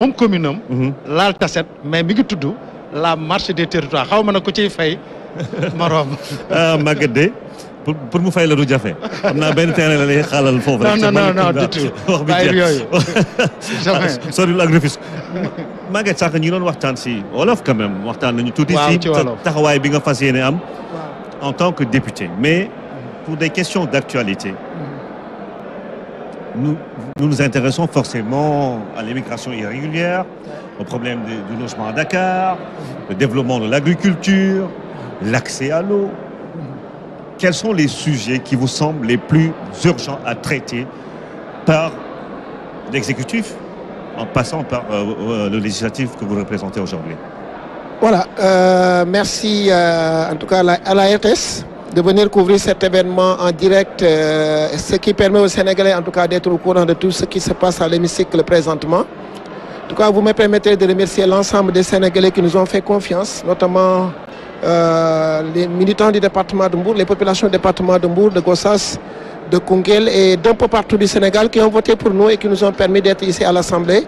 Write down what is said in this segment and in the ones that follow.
moom commune am. laal taset mais mi ngi tudd la marche des territoires xaw ma na ko ciy fay moroom. Maguette de pour mu fay la du jafe xam naa benn terrain la lay xaalal foofu rek. non du tout wax bi yooyu jamais. soriwul ak Rufisque Maguette sax ñu doon waxtaan si wolof quand même waxtaan nañu tuuti si taxawaay bi nga fas yéene am en tant que député mais pour des questions d'actualité. Nous nous intéressons forcément à l'immigration irrégulière, au problème du logement à Dakar, le développement de l'agriculture, l'accès à l'eau. Quels sont les sujets qui vous semblent les plus urgents à traiter par l'exécutif, en passant par le législatif que vous représentez aujourd'hui? Voilà, merci en tout cas à la RTS de venir couvrir cet événement en direct, ce qui permet aux Sénégalais en tout cas d'être au courant de tout ce qui se passe à l'hémicycle présentement. En tout cas, vous me permettez de remercier l'ensemble des Sénégalais qui nous ont fait confiance, notamment les militants du département de Mbour, les populations du département de Mbour, de Gossas, de Koungheul et d'un peu partout du Sénégal qui ont voté pour nous et qui nous ont permis d'être ici à l'Assemblée.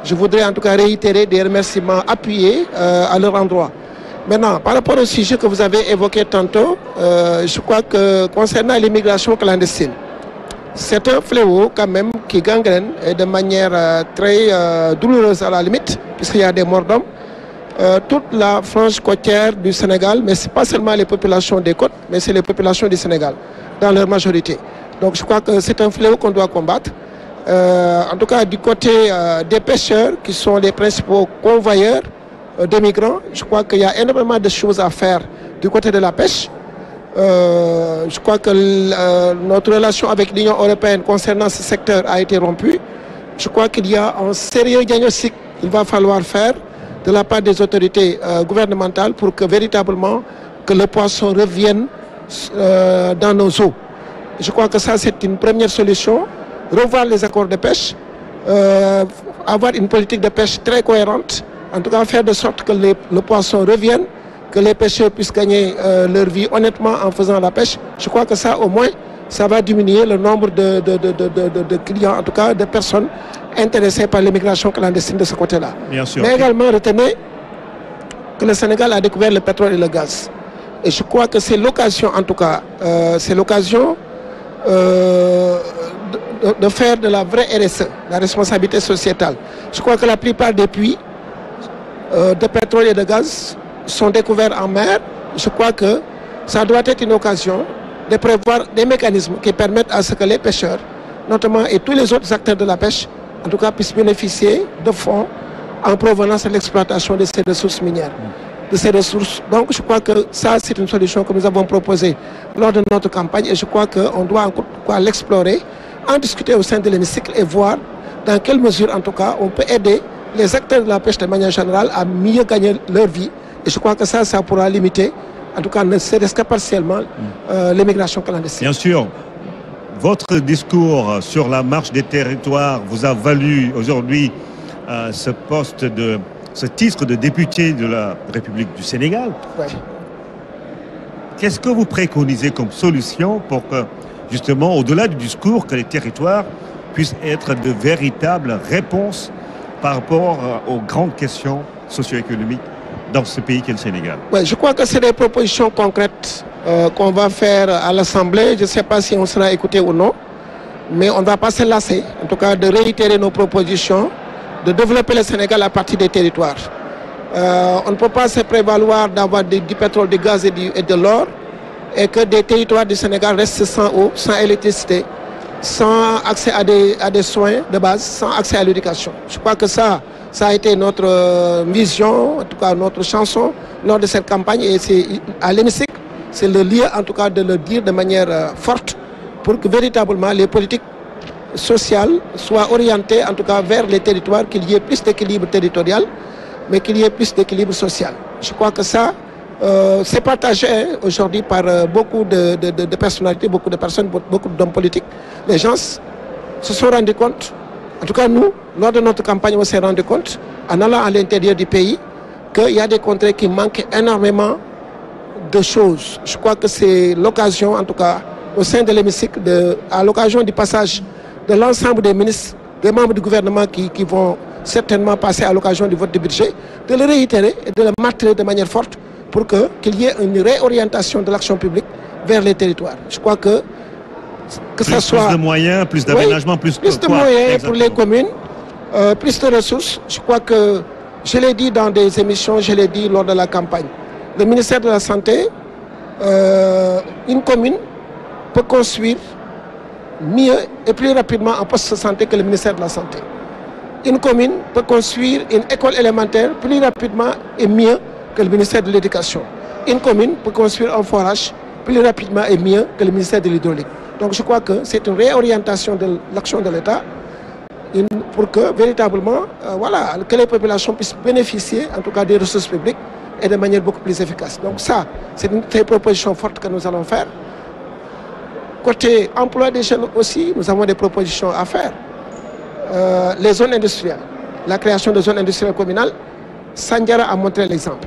Je voudrais en tout cas réitérer des remerciements appuyés à leur endroit. Maintenant, par rapport au sujet que vous avez évoqué tantôt, je crois que concernant l'immigration clandestine, c'est un fléau quand même qui gangrène et de manière très douloureuse à la limite, puisqu'il y a des morts d'hommes. Toute la frange côtière du Sénégal, mais ce n'est pas seulement les populations des côtes, mais c'est les populations du Sénégal, dans leur majorité. Donc je crois que c'est un fléau qu'on doit combattre. En tout cas, du côté des pêcheurs, qui sont les principaux convoyeurs de migrants, je crois qu'il y a énormément de choses à faire du côté de la pêche. Je crois que notre relation avec l'Union européenne concernant ce secteur a été rompue. Je crois qu'il y a un sérieux diagnostic qu'il va falloir faire de la part des autorités gouvernementales pour que véritablement que le poisson revienne dans nos eaux. Je crois que ça c'est une première solution. Revoir les accords de pêche, avoir une politique de pêche très cohérente, en tout cas faire de sorte que le poisson revienne, que les pêcheurs puissent gagner leur vie honnêtement en faisant la pêche. Je crois que ça au moins, ça va diminuer le nombre de clients, en tout cas de personnes intéressées par l'immigration clandestine de ce côté-là. Bien sûr. Mais également retenez que le Sénégal a découvert le pétrole et le gaz. Et je crois que c'est l'occasion, en tout cas, c'est l'occasion de faire de la vraie RSE, la responsabilité sociétale. Je crois que la plupart des puits de pétrole et de gaz sont découverts en mer. Je crois que ça doit être une occasion de prévoir des mécanismes qui permettent à ce que les pêcheurs, notamment et tous les autres acteurs de la pêche, en tout cas puissent bénéficier de fonds en provenance de l'exploitation de ces ressources minières. De ces ressources. Donc je crois que ça c'est une solution que nous avons proposée lors de notre campagne et je crois qu'on doit encore l'explorer, en discuter au sein de l'hémicycle et voir dans quelle mesure en tout cas on peut aider les acteurs de la pêche de manière générale à mieux gagner leur vie. Et je crois que ça pourra limiter, en tout cas ne serait-ce que partiellement, l'immigration clandestine. Bien sûr. Votre discours sur la marche des territoires vous a valu aujourd'hui ce titre de député de la République du Sénégal. Ouais. Qu'est-ce que vous préconisez comme solution pour que, justement, au-delà du discours, que les territoires puissent être de véritables réponses par rapport aux grandes questions socio-économiques dans ce pays qu'est le Sénégal? Ouais, je crois que c'est des propositions concrètes qu'on va faire à l'Assemblée. Je ne sais pas si on sera écouté ou non, mais on ne va pas se lasser, en tout cas, de réitérer nos propositions, de développer le Sénégal à partir des territoires. On ne peut pas se prévaloir d'avoir du pétrole, du gaz et de l'or et que des territoires du Sénégal restent sans eau, sans électricité, sans accès à des soins de base, sans accès à l'éducation. Je crois que ça a été notre vision, en tout cas notre chanson lors de cette campagne et c'est à l'hémicycle, c'est le lieu en tout cas de le dire de manière forte pour que véritablement les politiques sociales soient orientées en tout cas vers les territoires, qu'il y ait plus d'équilibre territorial, mais qu'il y ait plus d'équilibre social. Je crois que ça, c'est partagé aujourd'hui par beaucoup de personnalités, beaucoup de personnes, beaucoup d'hommes politiques. Les gens se sont rendus compte, en tout cas nous, lors de notre campagne, on s'est rendu compte, en allant à l'intérieur du pays, qu'il y a des contrées qui manquent énormément de choses. Je crois que c'est l'occasion, en tout cas, au sein de l'hémicycle, à l'occasion du passage de l'ensemble des ministres, des membres du gouvernement qui vont certainement passer à l'occasion du vote du budget, de le réitérer et de le marteler de manière forte pour qu'il y ait une réorientation de l'action publique vers les territoires. Je crois que ça soit... Plus de moyens, plus d'aménagement, plus de moyens pour les communes, plus de ressources. Je crois que, je l'ai dit dans des émissions, je l'ai dit lors de la campagne, le ministère de la Santé, une commune peut construire mieux et plus rapidement un poste de santé que le ministère de la Santé. Une commune peut construire une école élémentaire plus rapidement et mieux que le ministère de l'Éducation. Une commune peut construire un forage plus rapidement et mieux que le ministère de l'Hydraulique. Donc je crois que c'est une réorientation de l'action de l'État pour que véritablement, que les populations puissent bénéficier en tout cas des ressources publiques et de manière beaucoup plus efficace. Donc ça, c'est une très proposition forte que nous allons faire. Côté emploi des jeunes aussi, nous avons des propositions à faire. Les zones industrielles, la création de zones industrielles communales, Sandiara a montré l'exemple.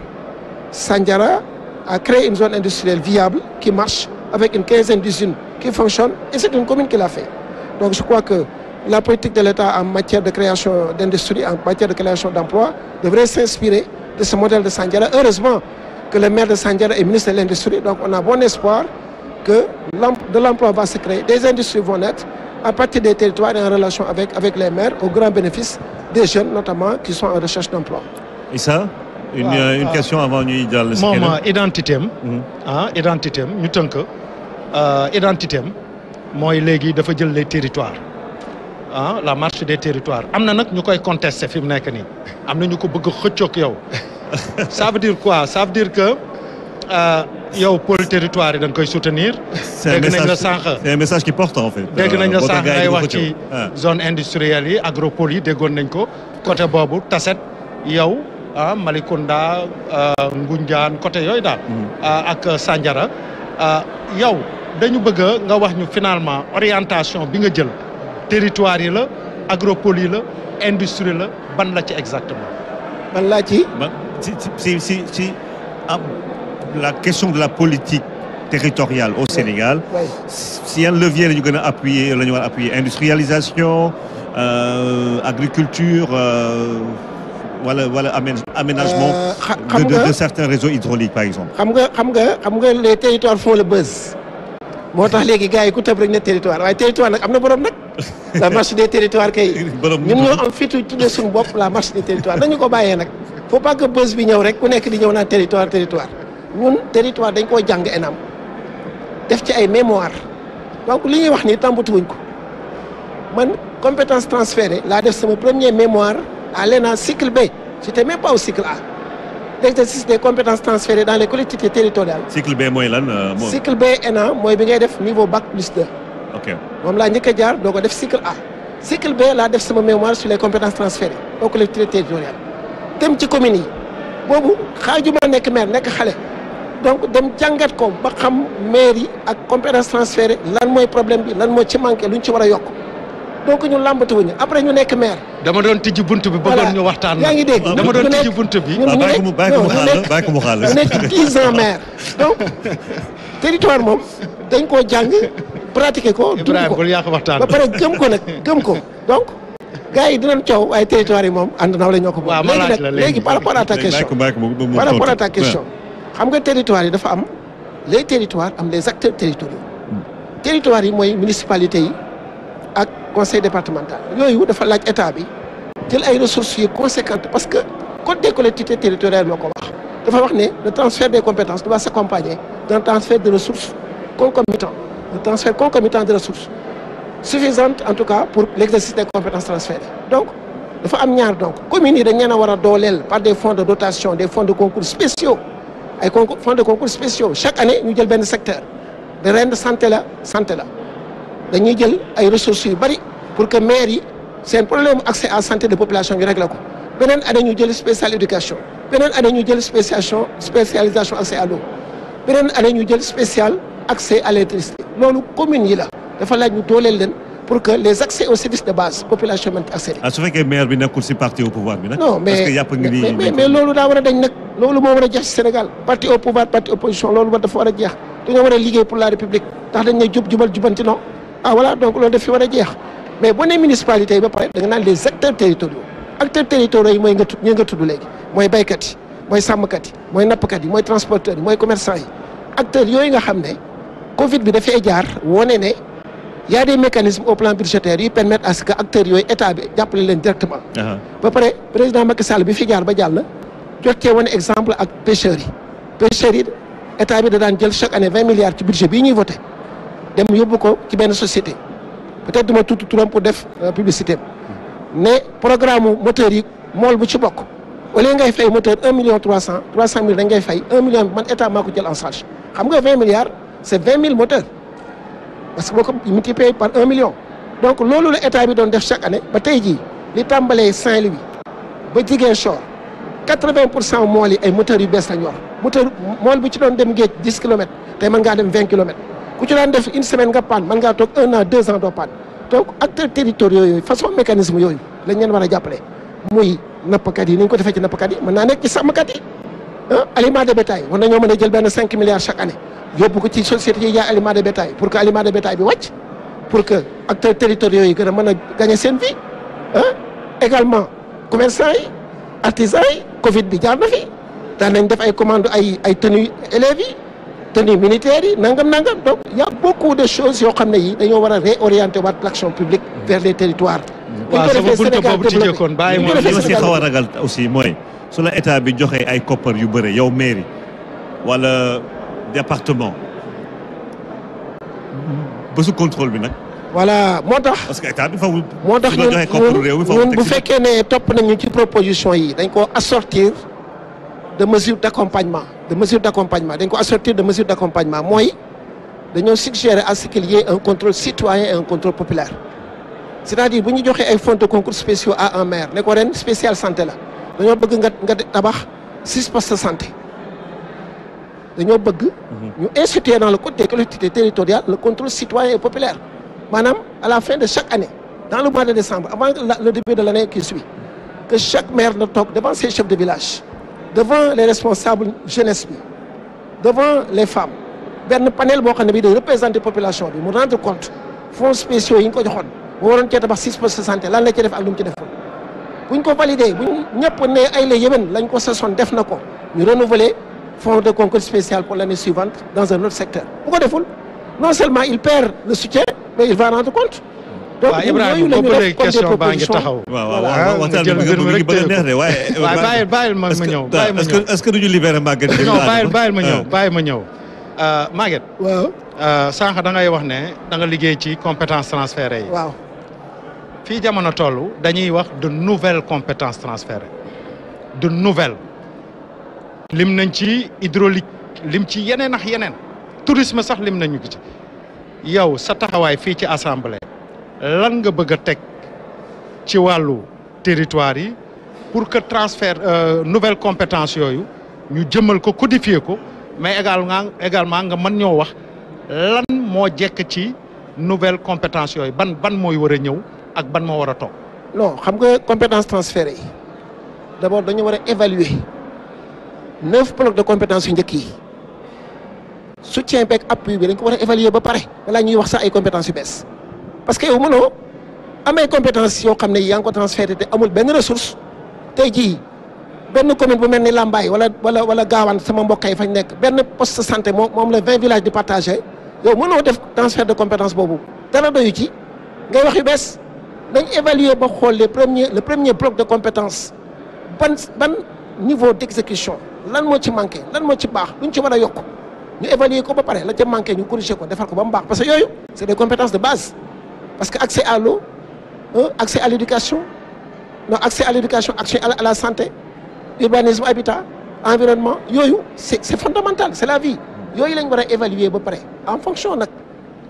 Sandiara a créé une zone industrielle viable qui marche avec une quinzaine d'usines qui fonctionnent et c'est une commune qui l'a fait. Donc je crois que la politique de l'État en matière de création d'industrie, en matière de création d'emplois, devrait s'inspirer de ce modèle de Sandiara. Heureusement que le maire de Sandiara est ministre de l'Industrie, donc on a bon espoir que de l'emploi va se créer, des industries vont naître à partir des territoires et en relation avec les maires, au grand bénéfice des jeunes notamment qui sont en recherche d'emploi. Et ça, une question avant ñuy jàll. moom identité am. Identité am ñu tënk identité am mooy léegi dafa jël les territoires la marche des territoires am na nag ñu koy contester fi mu nekk nii am na ñu ko bëgg xëccoog yow ça veut dire quoi ça veut dire que yow pôle territoire yi da nga koy soutenir. C'est un message qui porte en fait. dégg nañ la sànq ngay wax ci zone industrielle yi agropole yi déggoon nañ ko côté boobu Tassette yow Malicounda Ngoundiane côté yooyu daal. ak Sandiara yow dañu bëgg nga wax ñu finalement orientation bi nga jël territoire yi la agropole yi la industrie la ban la ci exactement. ban laa ci. si la question de la politique territoriale au Sénégal, si un levier la ñu gën a appuyer la ñu war a appuyer industrialisation agriculture wala aménagement de certains réseaux hydrauliques par exemple. xam nga les territoires font le buzz moo tax léegi gars yi ku tëb rek ne territoire waaye territoire nag am na borom nag la marche des territoires kay ñun ñoo am fitu tuddee suñu bopp la marche des territoires dañu ko bàyyee nag faut pas que buzz bi ñëw rek ku nekk di ñëw naan territoire ñun territoire dañ koo jàng ENAM def ci ay mémoire donc li ñuy wax nii tàmbatuwuñ ko man compétence transférée laa def sama premier mémoire à l'ENA cycle B j'étais même pas au cycle A l'exercice des compétences transférées dans les collectivités territoriales. cycle B mooy lan. cycle B ENA mooy bi ngay def niveau bac plus 2. ok moom laa njëkk a jaar doo ko def cycle A cycle B laa def sama mémoire sur les compétences transférées aux collectivités territoriales dem ci communes yi boobu xaajuma nekk maire nekk xale. donc dem jàngat ko ba xam maire yi ak compétence transférée lan mooy problème bi lan moo ci manqué luñ ci war a yokk donc ñu làmbatuwuñu après ñu nekk maire. dama doon tijji buntu bi bëggoon ñu waxtaan. yaa ngi dégg dama doon tijji buntu bi. bàyyi ko mu xaal ñu nekk 10 ans maire donc territoire moom dañ koo jàng pratiquer ko. dund ko bul yàq waxtaan ba pare gëm ko nag gëm ko donc. gars yi dinañ coow waaye territoire yi moom ànd na la ñoo ko. waaw ma laaj la léegi par rapport à ta question par rapport à ta question. xam nga territoire yi dafa am les territoires am les acteurs territoriaux territoires yi mooy municipalité yi ak conseil départemental yooyu dafa laaj état bi jël ay ressources yu conséquentes parce que code des collectivités territoriales moo ko wax dafa wax ne le transfert des compétences doit s'accompagner d'un transfert de ressources concomitant le transfert concomitant de ressources suffisantes en tout cas pour l'exercice des compétences transférées donc dafa am ñaar donc communes yi dañ leen a war a dooleel par des fonds de dotation des fonds de concours spéciaux ay fonds de concours spéciaux chaque année ñu jël benn secteur de ren santé la dañuy jël ay ressources yu bari pour que maires yi seen problème accès à santé de population bi régler ko beneen année ñu jël spécial éducation beneen année ñu jël spécialisation accès à l'eau beneen année ñu jël spécial accès à l'électricité loolu communes yi la dafa laaj ñu dooleel leen pour que les accès aux services de base population mën ci accéder. su fekkee maire bi nekkul si parti au pouvoir bi nag. non mais loolu daa war a dañ nag loolu moo war a jeex ci Sénégal parti au pouvoir parti opposition loolu dafa war a jeex dañoo war a liggéey pour la République ndax dañ ne jubal jubanti non voilà donc loolu daf fi war a jeex mais boo nee municipalité yi ba pare da nga naan les acteurs territoriaux acteurs territoriaux yi mooy nga tudd léegi mooy baykat yi mooy sàmmkat yi mooy nappkat yi mooy transporteurs yi mooy commerçants yi acteurs yooyu nga xam ne Covid bi dafay jaar wone ne y a des mécanismes au plan budgétaire yi permettre à ce que acteurs yooyu état bi jàppale leen directement. ba pare président Macky Sall bi fi jaar ba jàll jot cee wane exemple ak pêcheurs yi état bi da daan jël chaque année 20 milliards ci budget bii ñuy voté dem yóbbu ko ci benn société peut-être duma tudd turam pour def publicité ne programme moteur yi mool bu ci bokk au lieu ngay fay moteur 1 million 300 000 dañ ngay fay 1 million bi man état maa ko jël en charge xam nga 20 milliards c'est 20 000 moteurs parce que boo ko multiplié par 1 million donc loolu la état bi doon def chaque année ba tey jii li tàmbalee Saint-Louis ba Ziguinchor 80% mool yi ay moteurs yu bees la ñor mool bu ci doon dem géej 10 kilomètres tey mën ngaa dem 20 kilomètres ku ci daan def une semaine nga panne mën ngaa toog 1 an 2 ans doo panne donc acteurs territoriaux yooyu façon mécanisme yooyu lañ leen war a jàppale muy nappkat yi ni ñu ko defee ci nappkat yi mën naa nekk ci sàmmkat yi aliment de bétail war nañoo mën a jël benn 5 milliards chaque année yóbbu ko ci société yi jaay aliment de bétail pour que aliment de bétail bi wàcc pour que acteurs territoriaux yi gën a mën a gagner seen vie également commerçants yi artisans yi Covid bi jaar na fi daan nañ def ay commandes ay tenues élèves yi tenues militaires yi nangam donc il y a beaucoup de choses yoo xam ne yi dañoo war a réorienter waat l'action publique vers les territoires. waaw sama buntu boobu ci jëkkoon bàyyi ma li ma si xaw a ragal aussi mooy su la état bi joxee ay koppar yu bëre yow mairie wala département bésu contrôle bi nag. voilà moo tax. parce que état bi fawul. moo tax ñun bu fekkee ne topp nañu ci proposition yi dañ ko assortir de mesures d'accompagnement dañ ko assortir de mesures d'accompagnement mooy dañoo suggérer à ce qu'il y ait un contrôle citoyen et un contrôle populaire c'est-à-dire bu ñu joxee ay fonds de concours spéciaux à un maire ne ko ren spécial santé la dañoo bëgg nga tabax 6 postes de santé dañoo bëgg ñu instituer dans le code des collectivités territoriales le contrôle citoyen et populaire maanaam à la fin de chaque année dans le mois de décembre avant le début de l'année qui suit que chaque maire na toog devant ses chefs de village devant les responsables jeunesse bi devant les femmes benn panel boo xam ne bi day représenter population bi mu rendre compte fonds spéciaux yi ñu ko joxoon mu waroon cee tabax 6 postes de santé lan la ci def ak lu mu ci deful buñ ko valider buñ ñëpp ne ay la yéwén lañ ko sasoon def na ko ñu renouveler fonds de concours spécial pour l'année suivante dans un autre secteur bu ko deful non seulement il perd le soutien mais il va rendre compte. donc Ibrahima boobu léegi question baa ngi taxaw. waaw waxtaan bi nga bëgg a neex de waaye. bàyyil ma ñëw est-ce que duñu libéré Maguette. non bàyyil ma ñëw Maguette. waaw. sànq da ngay wax ne da nga liggéey ci compétences transférées yi. waaw. fii jamono toll dañuy wax de nouvelles compétences transférées de nouvelles. lim nañ ci hydraulique lim ci yeneen ak yeneen tourisme sax lim nañu ko ci yow sa taxawaay fii ci assemblée lan nga bëgg a teg ci wàllu territoire yi pour que transfert nouvelle compétence yooyu ñu jëmal ko codifier ko mais également nga mën ñoo wax lan moo jekk ci nouvelle compétence yooyu ban mooy war a ñëw ak ban moo war a toog. non xam nga compétence transférée yi d'abord dañu war a évaluer 9 blocs de compétences yu njëkk yi soutien beeg appui bi dañ ko war a évaluer ba pare balaa ñuy wax sax ay compétences yu bees parce que yow mënoo amee compétence yoo xam ne yaa ngi ko transféré te amul benn ressource tey jii benn commune bu mel ni Lambaye wala Gawane sama mbokk yi fañ nekk benn poste de santé moom la 20 villages di partagé yow mënoo def transfert de compétence boobu dara doyu ci ngay wax yu bees dañ évaluer ba xool le premier bloc de compétences ban niveau d'exécution lan moo ci manqué lan moo ci baax luñ ci war a yokk ñu évaluer ko ba pare la ca manqué ñu corriger ko defar ko ba mu baax parce que yooyu c'est des compétences de base parce que accès à l'eau accès à l'éducation accès à la santé urbanisme habitat environnement yooyu c'est fondamental c'est la vie yooyu lañ war a évaluer ba pare en fonction nag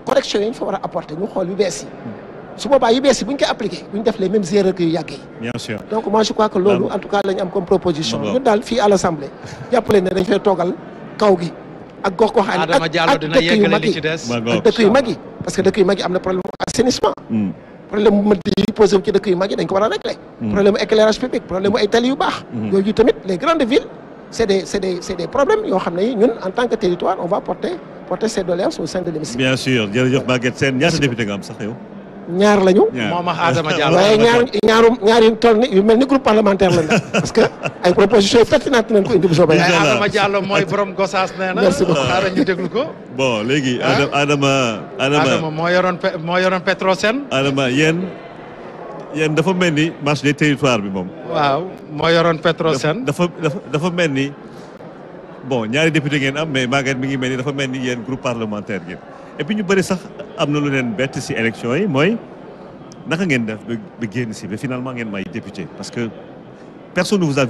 correction yi ñu fa war a apporter ñu xool yu bees yi su boobaa yu bees yi bu ñu koy appliqué bu ñu def les mêmes erreurs que yu yàgg yi. bien sûr donc moi je crois que loolu en tout cas la ñu am comme proposition. ñun daal fii à l'Assemblée jàppale ne dañ fay toogal kaw gi ak gox goxaan yi ak dëkk yu mag yi ak dëkk yu mag yi parce que dëkk yu mag yi am na problème assainissement. problème bu mënti yi posé wu ci dëkk yu mag yi dañ ko war a régler. problème mu éclairage public problème mu ay tali yu baax. yooyu tamit les grandes villes c'est des problèmes yoo xam ne ñun en tant que territoire on va porter ces doléances au sein de l'hémicycle. bien sûr jërëjëf Maguette Sène ñaata député nga am sax yow. ñaar lañu. moom ak Adama Diallo. waaye ñaar yu toll ni yu mel ni groupe parlementaire la nag parce que ay propositions yu pertinentes nañ ko indi bu soobee. Adama Diallo mooy borom Gossas nee na. merci beaucoup xaaral ñu déglu ko. bon léegi. Adama moo yoroon Petrosen. Adama yéen dafa mel ni marche des territoires bi moom. waaw moo yoroon Petrosen. dafa mel ni bon ñaari député ngeen am mais Maguette mi ngi mel ni dafa mel ni yéen groupe parlementaire ngeen. et puis ñu bëri sax am na lu leen bett ci élection yi mooy naka ngeen def ba génn ci ba finalement ngeen may député parce que personne ne vous a